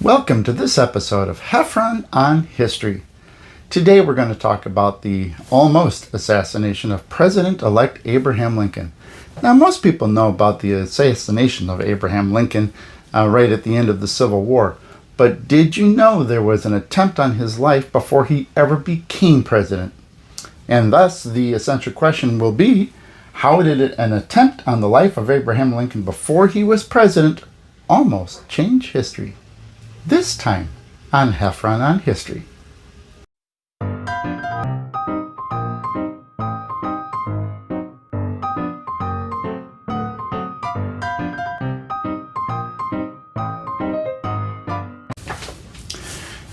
Welcome to this episode of Heffron on History. Today we're going to talk about the almost assassination of President-elect Abraham Lincoln. Now, most people know about the assassination of Abraham Lincoln right at the end of the Civil War. But did you know there was an attempt on his life before he ever became president? And thus, the essential question will be, how did an attempt on the life of Abraham Lincoln before he was president almost change history? This time on Heffron on History.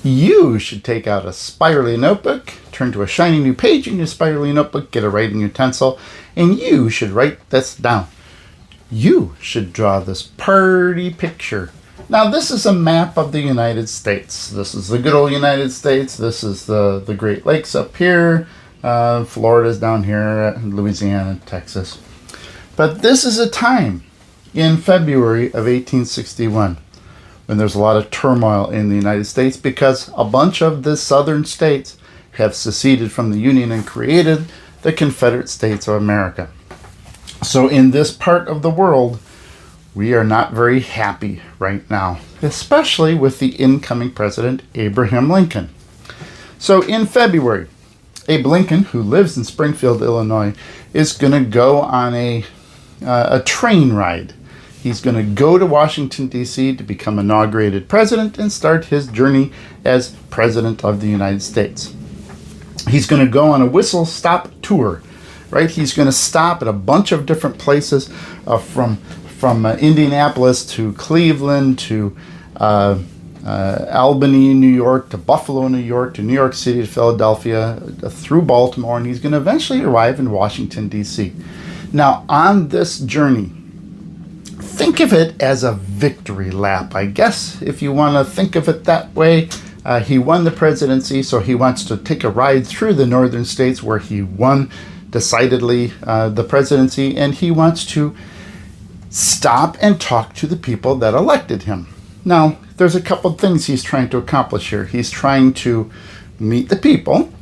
You should take out a spirally notebook, turn to a shiny new page in your spirally notebook, get a writing utensil, and you should write this down. You should draw this pretty picture. Now, this is a map of the United States. This is the good old United States. This is the Great Lakes up here. Florida's down here, Louisiana, Texas. But this is a time in February of 1861 when there's a lot of turmoil in the United States because a bunch of the southern states have seceded from the Union and created the Confederate States of America. So in this part of the world, we are not very happy right now, especially with the incoming president, Abraham Lincoln. So in February, Abe Lincoln, who lives in Springfield, Illinois, is going to go on a train ride. He's going to go to Washington, D.C. to become inaugurated president and start his journey as president of the United States. He's going to go on a whistle-stop tour, right? He's going to stop at a bunch of different places from Indianapolis to Cleveland to Albany, New York, to Buffalo, New York, to New York City, to Philadelphia, through Baltimore, and he's going to eventually arrive in Washington, D.C. Now, on this journey, think of it as a victory lap, I guess, if you want to think of it that way. He won the presidency, so he wants to take a ride through the northern states where he won decidedly the presidency, and he wants to stop and talk to the people that elected him. Now, there's a couple of things he's trying to accomplish here. He's trying to meet the people.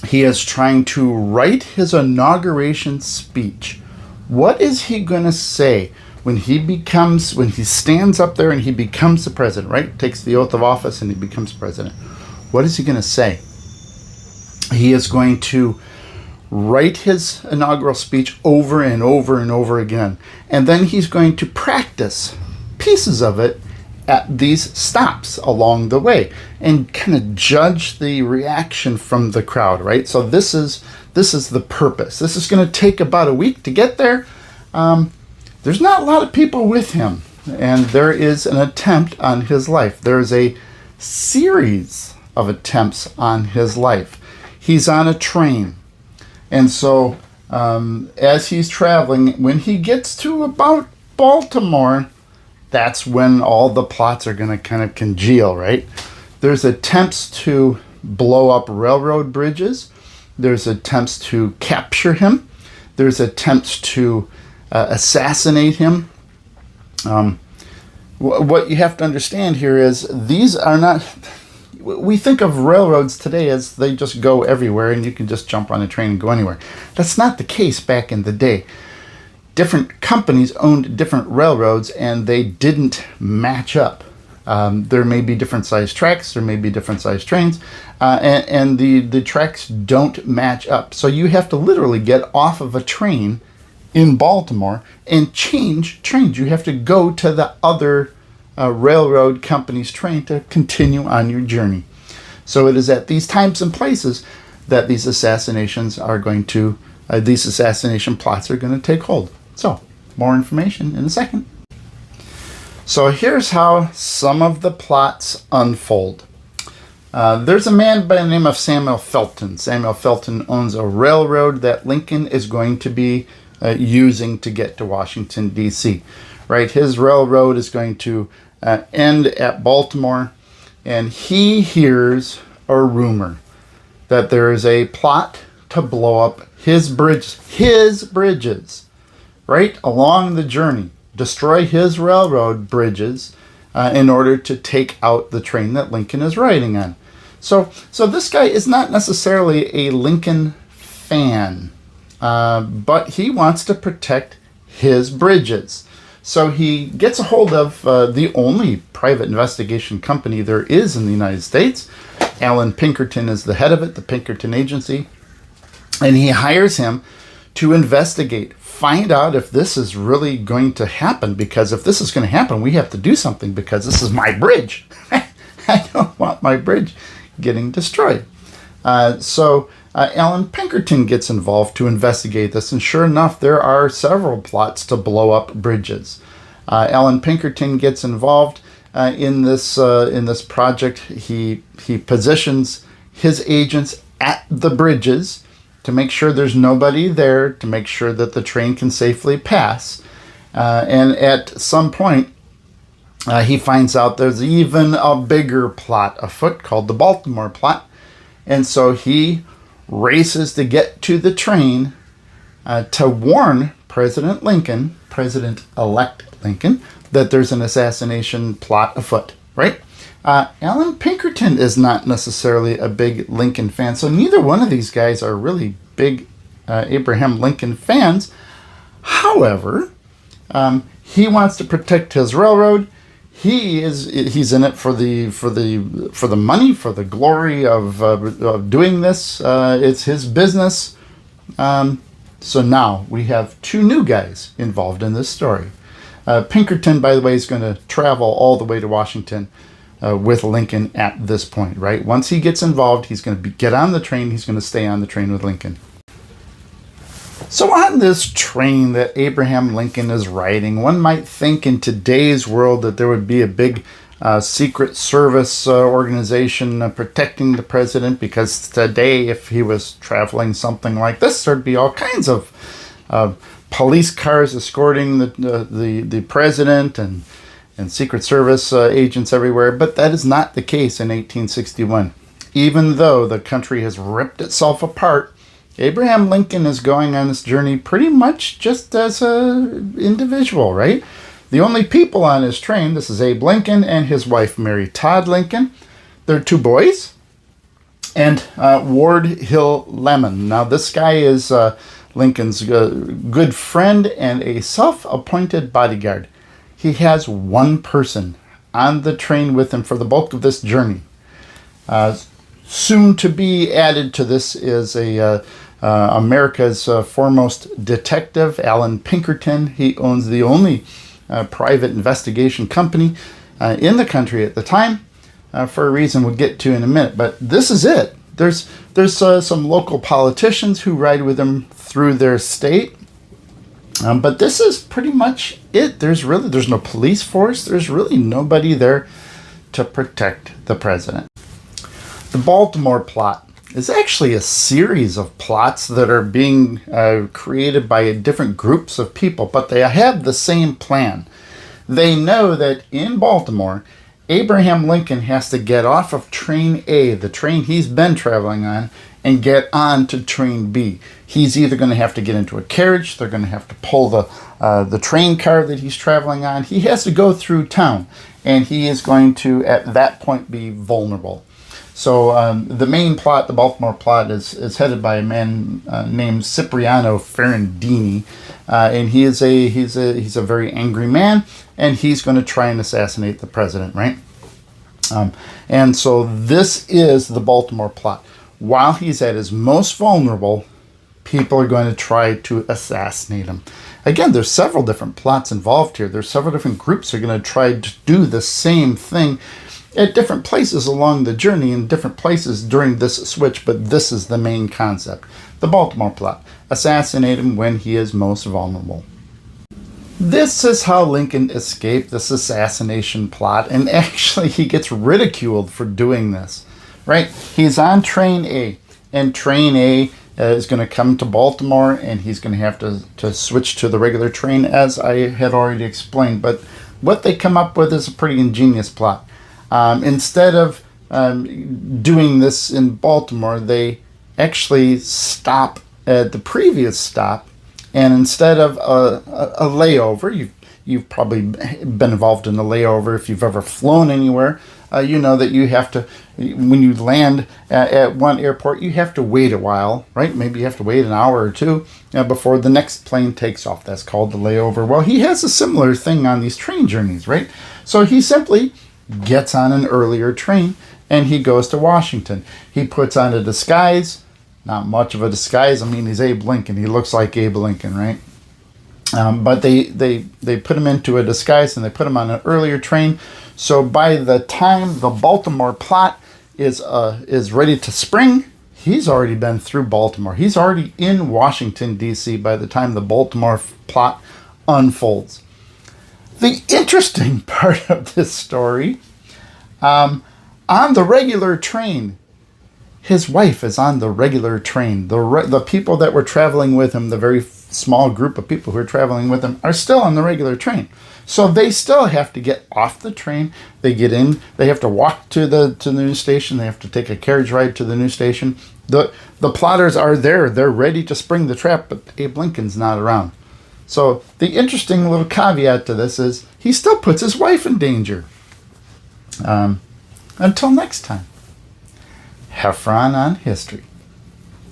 He is trying to write his inauguration speech. What is he going to say when he stands up there and he becomes the president, right? Takes the oath of office and he becomes president. What is he going to say? He is going to write his inaugural speech over and over and over again. And then he's going to practice pieces of it at these stops along the way and kind of judge the reaction from the crowd, right? So this is the purpose. This is going to take about a week to get there. There's not a lot of people with him, and there is an attempt on his life. There's a series of attempts on his life. He's on a train. And so, as he's traveling, when he gets to about Baltimore, that's when all the plots are going to kind of congeal, right? There's attempts to blow up railroad bridges. There's attempts to capture him. There's attempts to assassinate him. What you have to understand here is these are not... We think of railroads today as they just go everywhere and you can just jump on a train and go anywhere. That's not the case back in the day. Different companies owned different railroads and they didn't match up. There may be different sized tracks, there may be different sized trains, and the tracks don't match up. So you have to literally get off of a train in Baltimore and change trains. You have to go to the other railroad company's train to continue on your journey. So it is at these times and places that these assassination plots are going to take hold. So, more information in a second. So here's how some of the plots unfold. There's a man by the name of Samuel Felton. Samuel Felton owns a railroad that Lincoln is going to be using to get to Washington, D.C. Right? His railroad is going to end at Baltimore, and he hears a rumor that there is a plot to blow up his bridges, right along the journey, destroy his railroad bridges in order to take out the train that Lincoln is riding on. So this guy is not necessarily a Lincoln fan, but he wants to protect his bridges. So he gets a hold of the only private investigation company there is in the United States. Alan Pinkerton is the head of it, the Pinkerton Agency. And he hires him to investigate, find out if this is really going to happen. Because if this is going to happen, we have to do something, because this is my bridge. I don't want my bridge getting destroyed. So Alan Pinkerton gets involved to investigate this, and sure enough, there are several plots to blow up bridges. Alan Pinkerton gets involved in this project. He positions his agents at the bridges to make sure there's nobody there, to make sure that the train can safely pass. And at some point, he finds out there's even a bigger plot afoot called the Baltimore Plot. And so he races to get to the train to warn President Lincoln, President-elect Lincoln, that there's an assassination plot afoot, right? Alan Pinkerton is not necessarily a big Lincoln fan, so neither one of these guys are really big Abraham Lincoln fans. However, he wants to protect his railroad. He's in it for the money, for the glory of doing this. It's his business. So now we have two new guys involved in this story. Pinkerton, by the way, is going to travel all the way to Washington with Lincoln at this point, right? Once he gets involved, he's going to get on the train. He's going to stay on the train with Lincoln. So on this train that Abraham Lincoln is riding, one might think in today's world that there would be a big Secret Service organization protecting the president, because today, if he was traveling something like this, there'd be all kinds of police cars escorting the president and Secret Service agents everywhere. But that is not the case in 1861. Even though the country has ripped itself apart, Abraham Lincoln is going on this journey pretty much just as an individual, right? The only people on his train, this is Abe Lincoln and his wife, Mary Todd Lincoln. They're two boys, and Ward Hill Lemon. Now, this guy is Lincoln's good friend and a self-appointed bodyguard. He has one person on the train with him for the bulk of this journey. Soon to be added to this is America's foremost detective, Alan Pinkerton. He owns the only private investigation company in the country at the time, for a reason we'll get to in a minute. But this is it. There's some local politicians who ride with him through their state. But this is pretty much it. There's no police force. There's really nobody there to protect the president. The Baltimore Plot is actually a series of plots that are being created by different groups of people, but they have the same plan. They know that in Baltimore, Abraham Lincoln has to get off of train A, the train he's been traveling on, and get on to train B. He's either going to have to get into a carriage, they're going to have to pull the train car that he's traveling on. He has to go through town, and he is going to, at that point, be vulnerable. So the main plot, the Baltimore Plot, is headed by a man named Cipriano Ferrandini, and he's a very angry man, and he's going to try and assassinate the president, right? And so this is the Baltimore Plot. While he's at his most vulnerable, people are going to try to assassinate him. Again, there's several different plots involved here. There's several different groups that are going to try to do the same thing at different places along the journey, in different places during this switch, but this is the main concept. The Baltimore Plot. Assassinate him when he is most vulnerable. This is how Lincoln escaped this assassination plot, and actually he gets ridiculed for doing this, right? He's on train A, and train A is going to come to Baltimore, and he's going to have to switch to the regular train, as I had already explained. But what they come up with is a pretty ingenious plot. Instead of doing this in Baltimore, they actually stop at the previous stop And instead of a layover, you've probably been involved in a layover if you've ever flown anywhere. You know that you have to, when you land at one airport, you have to wait a while, right? Maybe you have to wait an hour or two before the next plane takes off. That's called the layover. Well, he has a similar thing on these train journeys, right? So he simply gets on an earlier train and he goes to Washington. He puts on a disguise, not much of a disguise. I mean, he's Abe Lincoln. He looks like Abe Lincoln, right? But they put him into a disguise and they put him on an earlier train. So by the time the Baltimore Plot is ready to spring, he's already been through Baltimore. He's already in Washington, D.C. by the time the Baltimore Plot unfolds. The interesting part of this story, on the regular train, his wife is on the regular train. The people that were traveling with him, the very small group of people who are traveling with him, are still on the regular train. So they still have to get off the train. They get in. They have to walk to the news station. They have to take a carriage ride to the news station. The plotters are there. They're ready to spring the trap, but Abe Lincoln's not around. So the interesting little caveat to this is he still puts his wife in danger. Until next time. Heffron on History.